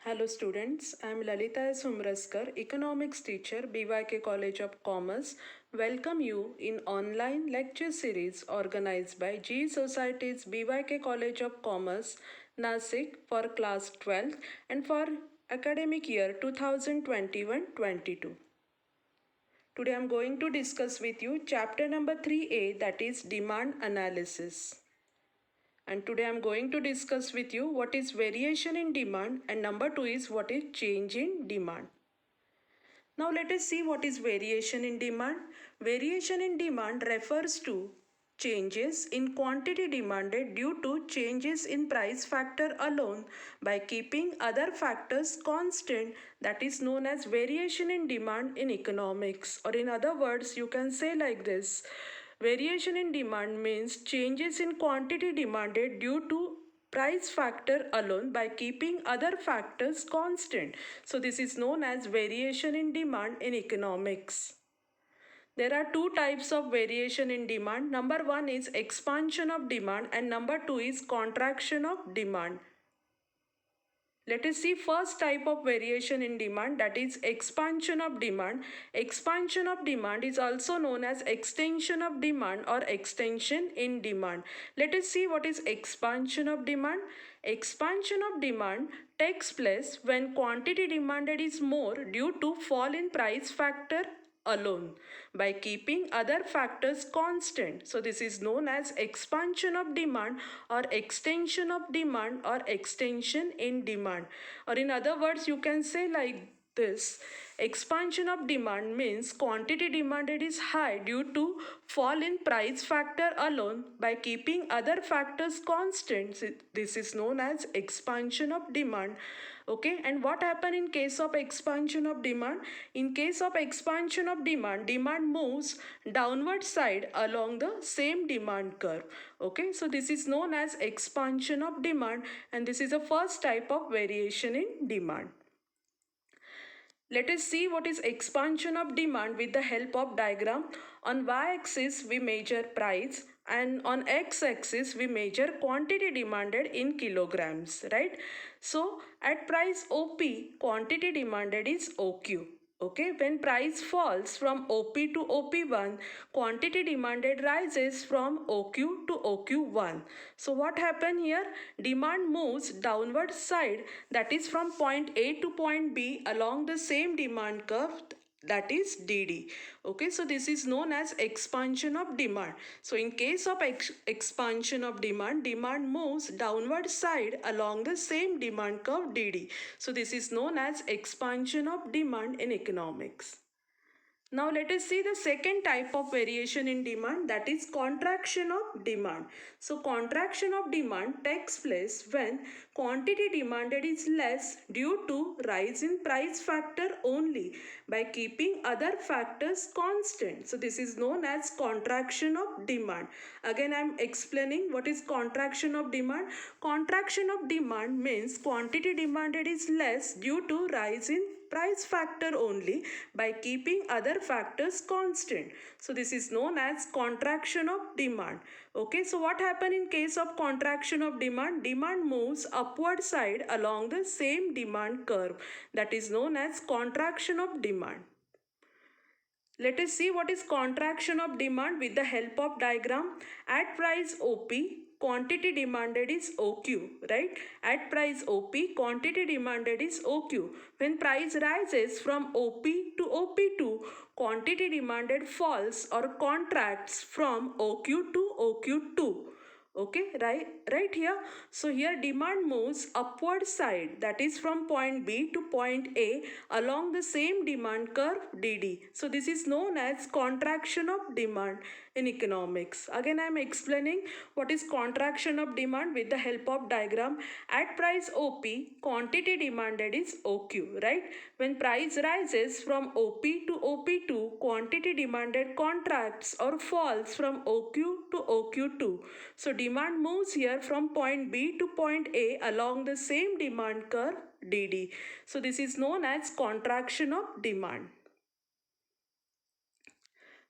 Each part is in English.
Hello students, I am Lalita S. Humraskar, Economics teacher, BYK College of Commerce. Welcome you in online lecture series organized by G Society's BYK College of Commerce, Nasik for class 12 and for academic year 2021-22. Today I am going to discuss with you chapter number 3A, that is demand analysis. And today I'm going to discuss with you what is variation in demand, and number 2 is what is change in demand. Now let us see what is variation in demand. Variation in demand refers to changes in quantity demanded due to changes in price factor alone by keeping other factors constant. That is known as variation in demand in economics, or in other words you can say like this: variation in demand means changes in quantity demanded due to price factor alone by keeping other factors constant. So this is known as variation in demand in economics. There are two types of variation in demand. Number one is expansion of demand and number two is contraction of demand. Let us see first type of variation in demand, that is expansion of demand. Expansion of demand is also known as extension of demand or extension in demand. Let us see what is expansion of demand. Expansion of demand takes place when quantity demanded is more due to fall in price factor alone by keeping other factors constant. So this is known as expansion of demand or extension of demand or extension in demand. Or in other words you can say like this: expansion of demand means quantity demanded is high due to fall in price factor alone by keeping other factors constant. This is known as expansion of demand. Okay, and what happen in case of expansion of demand? In case of expansion of demand, demand moves downward side along the same demand curve. Okay, so this is known as expansion of demand, and this is the first type of variation in demand. Let us see what is expansion of demand with the help of diagram. On y-axis we measure price and on x-axis we measure quantity demanded in kilograms, right? So at price OP, quantity demanded is OQ. Okay, when price falls from OP to OP1, quantity demanded rises from OQ to OQ1. So what happened here? Demand moves downward side, that is from point A to point B along the same demand curve, that is DD. Okay, so this is known as expansion of demand. So in case of expansion of demand, demand moves downward side along the same demand curve DD. So this is known as expansion of demand in economics. Now let us see the second type of variation in demand, that is contraction of demand. So contraction of demand takes place when quantity demanded is less due to rise in price factor only by keeping other factors constant. So this is known as contraction of demand. Again I am explaining what is contraction of demand. Contraction of demand means quantity demanded is less due to rise in price factor only by keeping other factors constant. So this is known as contraction of demand. Okay, so what happen in case of contraction of demand? Demand moves upward side along the same demand curve, that is known as contraction of demand. Let us see what is contraction of demand with the help of diagram. At price OP, quantity demanded is OQ, right? At price OP, quantity demanded is OQ. When price rises from OP to OP2, quantity demanded falls or contracts from OQ to OQ2. Okay, right here. So here demand moves upward side, that is from point B to point A along the same demand curve DD. So this is known as contraction of demand in economics. Again I am explaining what is contraction of demand with the help of diagram. At price OP, quantity demanded is OQ, right? When price rises from OP to OP2, quantity demanded contracts or falls from OQ to OQ2. So demand moves here from point B to point A along the same demand curve DD. So this is known as contraction of demand.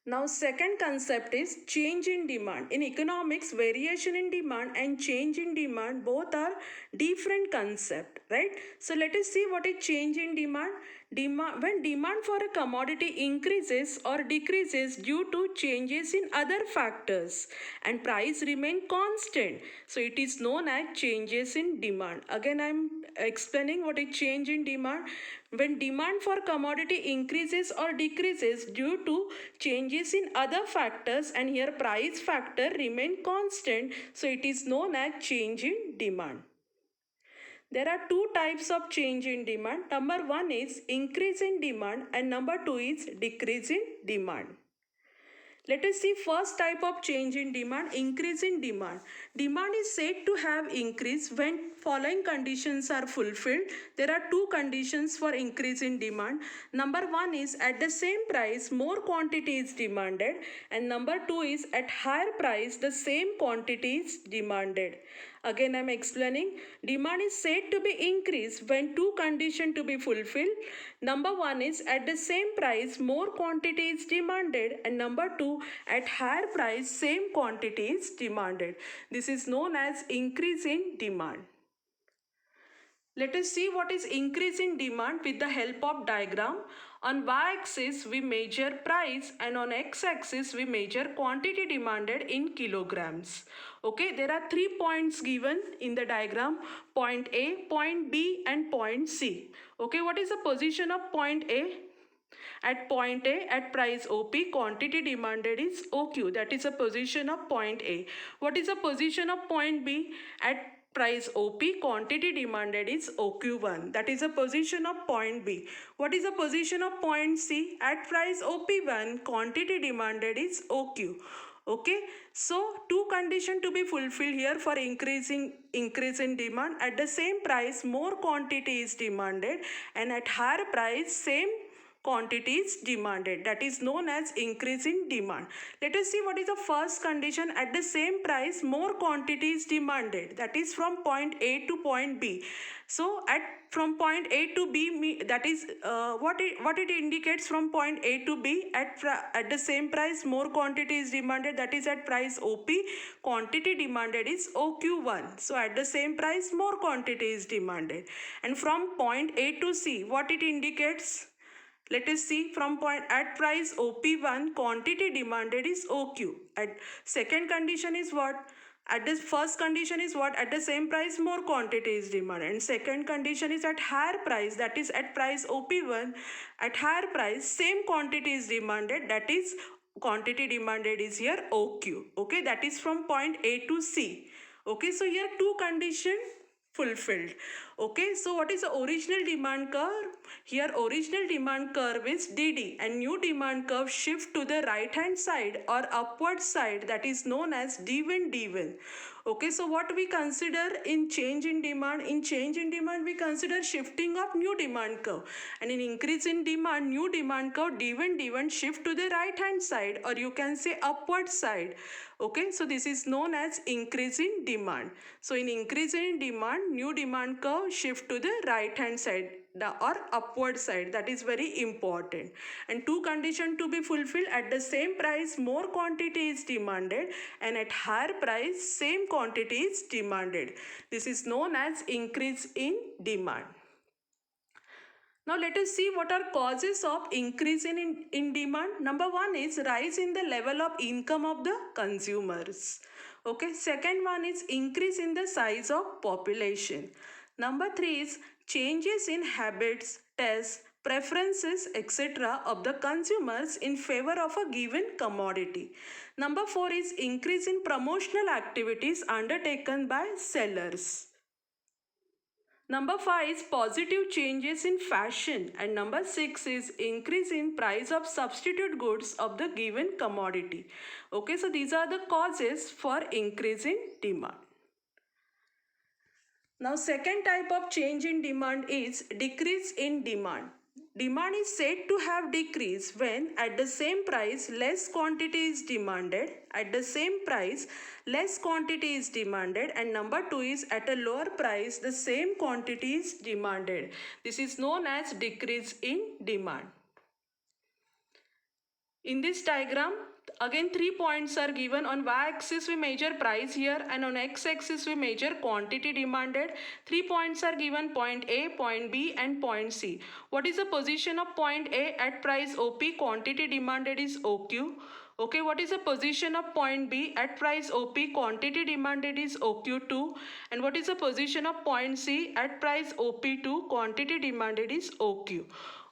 Now, second concept is change in demand. In economics, variation in demand and change in demand both are different concept, right? So let us see what is change in demand. When demand for a commodity increases or decreases due to changes in other factors and price remain constant, so it is known as changes in demand. Again, I am explaining what is change in demand. When demand for commodity increases or decreases due to changes in other factors and here price factor remain constant, so it is known as change in demand. There are two types of change in demand. Number one is increase in demand and number two is decrease in demand. Let us see first type of change in demand, increase in demand. Demand is said to have increased when following conditions are fulfilled. There are two conditions for increase in demand. Number one is at the same price more quantity is demanded and number two is at higher price the same quantity is demanded. Again, I am explaining. Demand is said to be increased when two conditions to be fulfilled. Number one is at the same price more quantity is demanded and number two at higher price same quantity is demanded. This is known as increase in demand. Let us see what is increase in demand with the help of diagram. On y-axis we measure price and on x-axis we measure quantity demanded in kilograms. Okay, there are 3 points given in the diagram, point A, point B and point C. Okay, what is the position of point A? At point A, at price OP, quantity demanded is OQ. That is a position of point A. What is the position of point B? At price OP, quantity demanded is OQ1. That is a position of point B. What is the position of point C? At price OP1, quantity demanded is OQ. Okay, so two conditions to be fulfilled here for increase in demand. At the same price more quantity is demanded and at higher price same quantities demanded. That is known as increase in demand. Let us see what is the first condition. At the same price more quantities demanded. That is from point A to point B. So from point A to B, that is what it indicates from point A to B. At the same price more quantity is demanded. That is at price OP. Quantity demanded is OQ1. So at the same price more quantity is demanded. And from point A to C, what it indicates? Let us see from point at price OP1 quantity demanded is OQ. At second condition is what? At the first condition is what? At the same price more quantity is demanded. And second condition is at higher price, that is at price OP1 at higher price same quantity is demanded, that is quantity demanded is here OQ. Okay, that is from point A to C. Okay, so here two conditions fulfilled. Okay, so what is the original demand curve? Here original demand curve is DD and new demand curve shift to the right hand side or upward side, that is known as D1. Okay, so what we consider in change in demand? In change in demand we consider shifting of new demand curve, and in increase in demand new demand curve D1 shift to the right hand side or you can say upward side. Okay, so this is known as increase in demand. So in increase in demand new demand curve shift to the right hand side or upward side. That is very important. And two conditions to be fulfilled. At the same price more quantity is demanded and at higher price same quantity is demanded. This is known as increase in demand. Now let us see what are causes of increase in demand. Number one is rise in the level of income of the consumers. Okay, second one is increase in the size of population. Number three is changes in habits, tastes, preferences, etc. of the consumers in favor of a given commodity. Number four is increase in promotional activities undertaken by sellers. Number 5 is positive changes in fashion and number 6 is increase in price of substitute goods of the given commodity. Okay, so these are the causes for increase in demand. Now second type of change in demand is decrease in demand. Demand is said to have decreased when at the same price less quantity is demanded. At the same price less quantity is demanded and number 2 is at a lower price the same quantity is demanded. This is known as decrease in demand. In this diagram, again 3 points are given. On y-axis we measure price here, and on x-axis we measure quantity demanded. 3 points are given: point A, point B and point C. What is the position of point A at price OP? Quantity demanded is OQ. Okay, what is the position of point B at price OP? Quantity demanded is OQ2. And what is the position of point C at price OP2? Quantity demanded is OQ.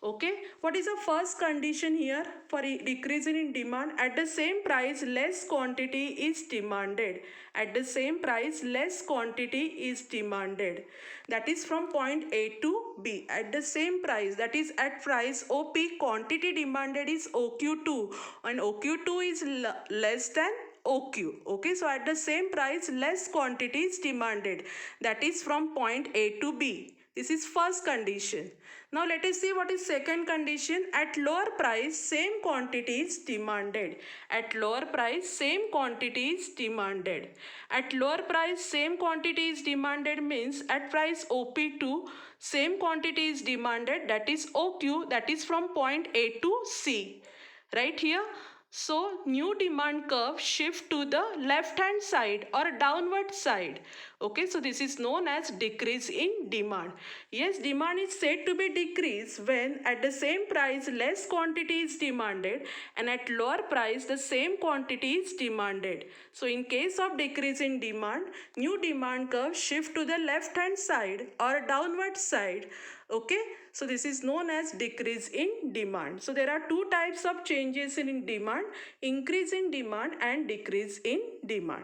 Okay, what is the first condition here for decreasing in demand? At the same price, less quantity is demanded. At the same price, less quantity is demanded. That is from point A to B. At the same price, that is at price OP, quantity demanded is OQ2, and OQ2 is less than OQ. Okay, so at the same price, less quantity is demanded. That is from point A to B. This is first condition. Now let us see what is second condition. At lower price, same quantity is demanded. At lower price, same quantity is demanded. At lower price, same quantity is demanded means at price OP2, same quantity is demanded, that is OQ, that is from point A to C. Right here. So new demand curve shift to the left hand side or downward side. Okay, so this is known as decrease in demand. Yes, demand is said to be decreased when at the same price less quantity is demanded, and at lower price the same quantity is demanded. So in case of decrease in demand, new demand curve shift to the left hand side or downward side. Okay, so this is known as decrease in demand. So there are two types of changes in demand: increase in demand and decrease in demand.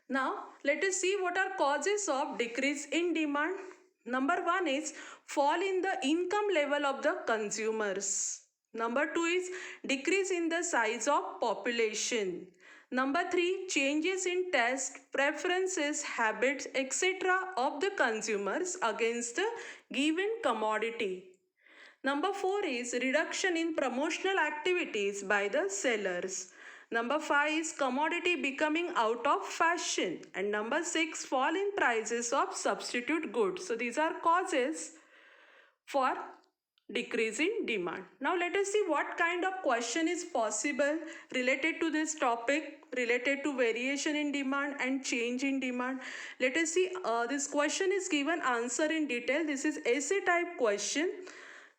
Now let us see what are causes of decrease in demand. Number one is fall in the income level of the consumers. Number two is decrease in the size of population. Number three, changes in taste, preferences, habits, etc. of the consumers against the given commodity. Number four is reduction in promotional activities by the sellers. Number five is commodity becoming out of fashion. And number six, fall in prices of substitute goods. So these are causes for decrease in demand. Now let us see what kind of question is possible related to this topic, related to variation in demand and change in demand. Let us see, this question is given answer in detail. This is essay type question.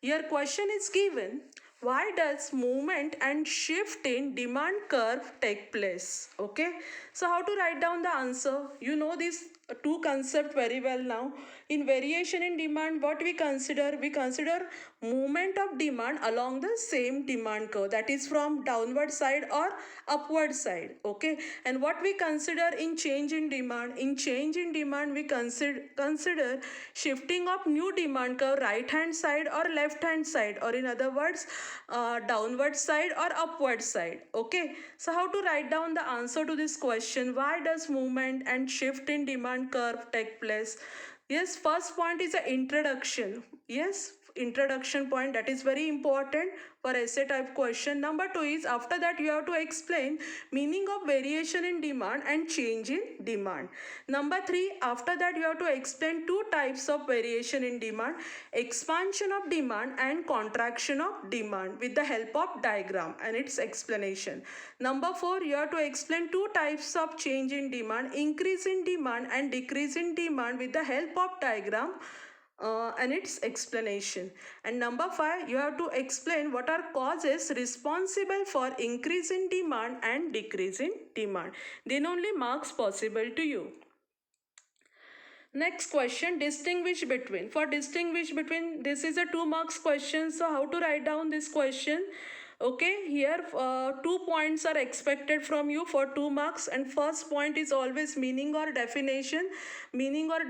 Your question is given: why does movement and shift in demand curve take place? Okay, so how to write down the answer? You know these two concepts very well now. In variation in demand, what we consider movement of demand along the same demand curve, that is from downward side or upward side. Okay, and what we consider in change in demand? In change in demand, we consider shifting of new demand curve right hand side or left hand side, or in other words, downward side or upward side. Okay, so how to write down the answer to this question? Why does movement and shift in demand curve take place? Yes, first point is a introduction. Yes, introduction point, that is very important for essay type question. Number two is after that you have to explain meaning of variation in demand and change in demand. Number three, after that you have to explain two types of variation in demand: expansion of demand and contraction of demand, with the help of diagram and its explanation. Number four, you have to explain two types of change in demand: increase in demand and decrease in demand, with the help of diagram and its explanation. And number five, you have to explain what are causes responsible for increase in demand and decrease in demand. Then only marks possible to you. Next question, distinguish between. For distinguish between, this is a 2 marks question. So how to write down this question? Okay, here 2 points are expected from you for 2 marks, and first point is always meaning or definition. Meaning or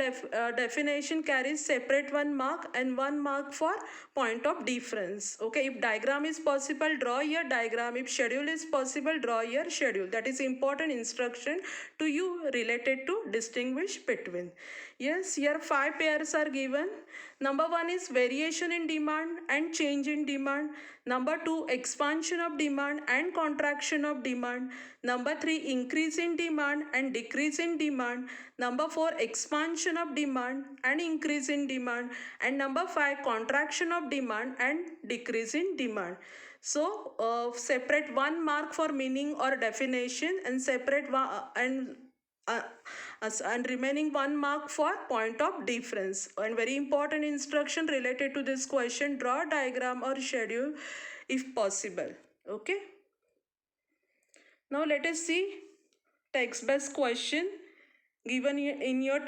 definition carries separate 1 mark, and 1 mark for point of difference. Okay, if diagram is possible, draw your diagram. If schedule is possible, draw your schedule. That is important instruction to you related to distinguish between. Yes, here 5 pairs are given. Number 1 is variation in demand and change in demand. Number 2, expansion of demand and contraction of demand. Number 3, increase in demand and decrease in demand. Number 4, expansion of demand and increase in demand. And number 5, contraction of demand and decrease in demand. So separate 1 mark for meaning or definition, and separate uh, and remaining 1 mark for point of difference. And very important instruction related to this question: draw a diagram or schedule if possible. Okay. Now let us see text-based question given in your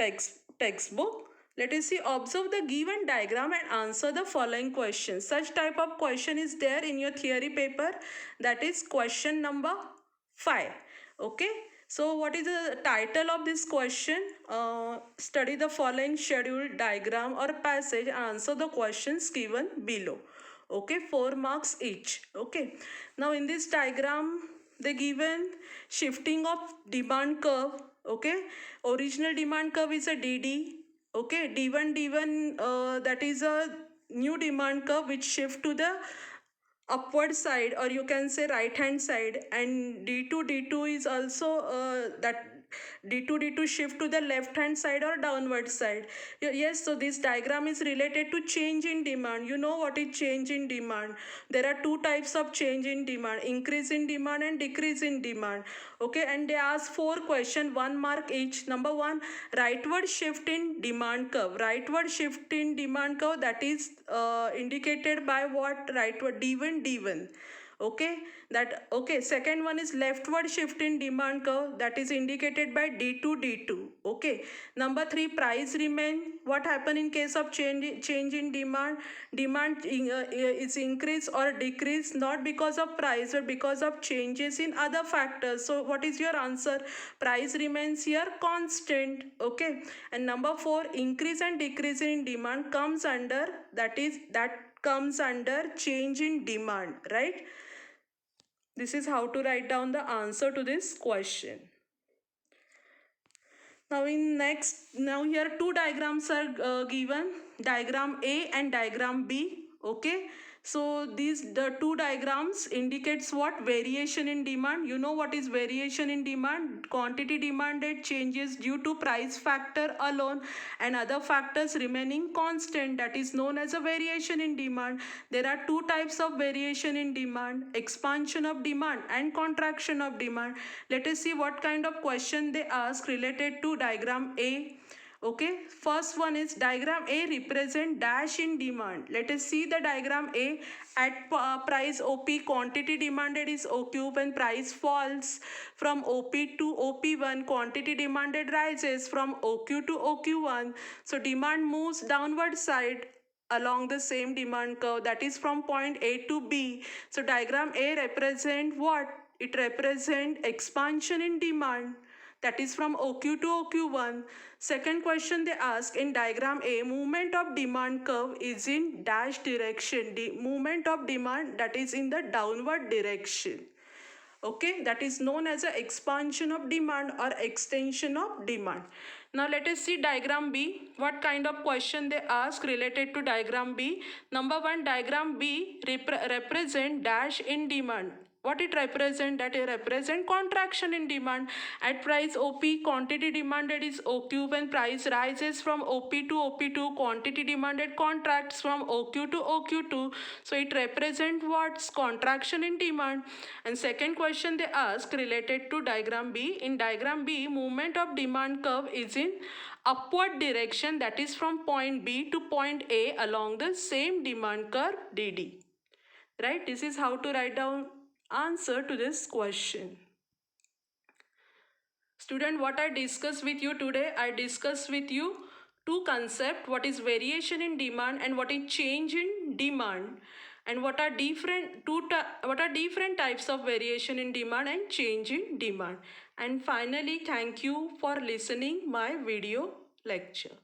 textbook. Let us see, observe the given diagram and answer the following questions. Such type of question is there in your theory paper, that is question number 5. Okay, so what is the title of this question? Study the following schedule diagram or passage and answer the questions given below. Okay, 4 marks each. Okay, now in this diagram they given shifting of demand curve. Okay, original demand curve is a dd. Okay, d1 that is a new demand curve which shift to the upward side, or you can say right hand side, and d2 is also that d2 shift to the left hand side or downward side. Yes, so this diagram is related to change in demand. You know what is change in demand? There are two types of change in demand: increase in demand and decrease in demand. Okay, and they ask 4 questions, 1 mark each. Number 1, rightward shift in demand curve. Rightward shift in demand curve, that is indicated by what? Rightward d1. Okay, that okay. Second one is leftward shift in demand curve, that is indicated by d2. Okay, number 3, price remain. What happen in case of change in demand? Demand is increase or decrease, not because of price but because of changes in other factors. So what is your answer? Price remains here constant. Okay, and number 4, increase and decrease in demand comes under, that comes under change in demand, right? This is how to write down the answer to this question. Now here two diagrams are given, diagram A and diagram B. Okay, so the two diagrams indicates what? Variation in demand. You know what is variation in demand? Quantity demanded changes due to price factor alone and other factors remaining constant, that is known as a variation in demand. There are two types of variation in demand: expansion of demand and contraction of demand. Let us see what kind of question they ask related to diagram A. Okay, first one is diagram A represent dash in demand. Let us see the diagram A. At price OP, quantity demanded is OQ. When price falls from OP to OP1, quantity demanded rises from OQ to OQ1. So demand moves downward side along the same demand curve, that is from point A to B. So diagram A represent what? It represent expansion in demand, that is from OQ to OQ1. Second question they ask in diagram A, movement of demand curve is in dash direction. The movement of demand, that is in the downward direction. Okay, that is known as an expansion of demand or extension of demand. Now let us see diagram B. What kind of question they ask related to diagram B? Number 1, diagram B represent dash in demand. What it represent? That it represent contraction in demand. At price OP, quantity demanded is OQ. When price rises from OP to OP2, quantity demanded contracts from OQ to OQ2. So it represent what's? Contraction in demand. And second question they ask related to diagram B. In diagram B, movement of demand curve is in upward direction, that is from point B to point A along the same demand curve DD. Right? This is how to write down answer to this question. Student, what I discussed with you today, I discussed with you two concepts: what is variation in demand and what is change in demand, and what are different types of variation in demand and change in demand. And finally, thank you for listening my video lecture.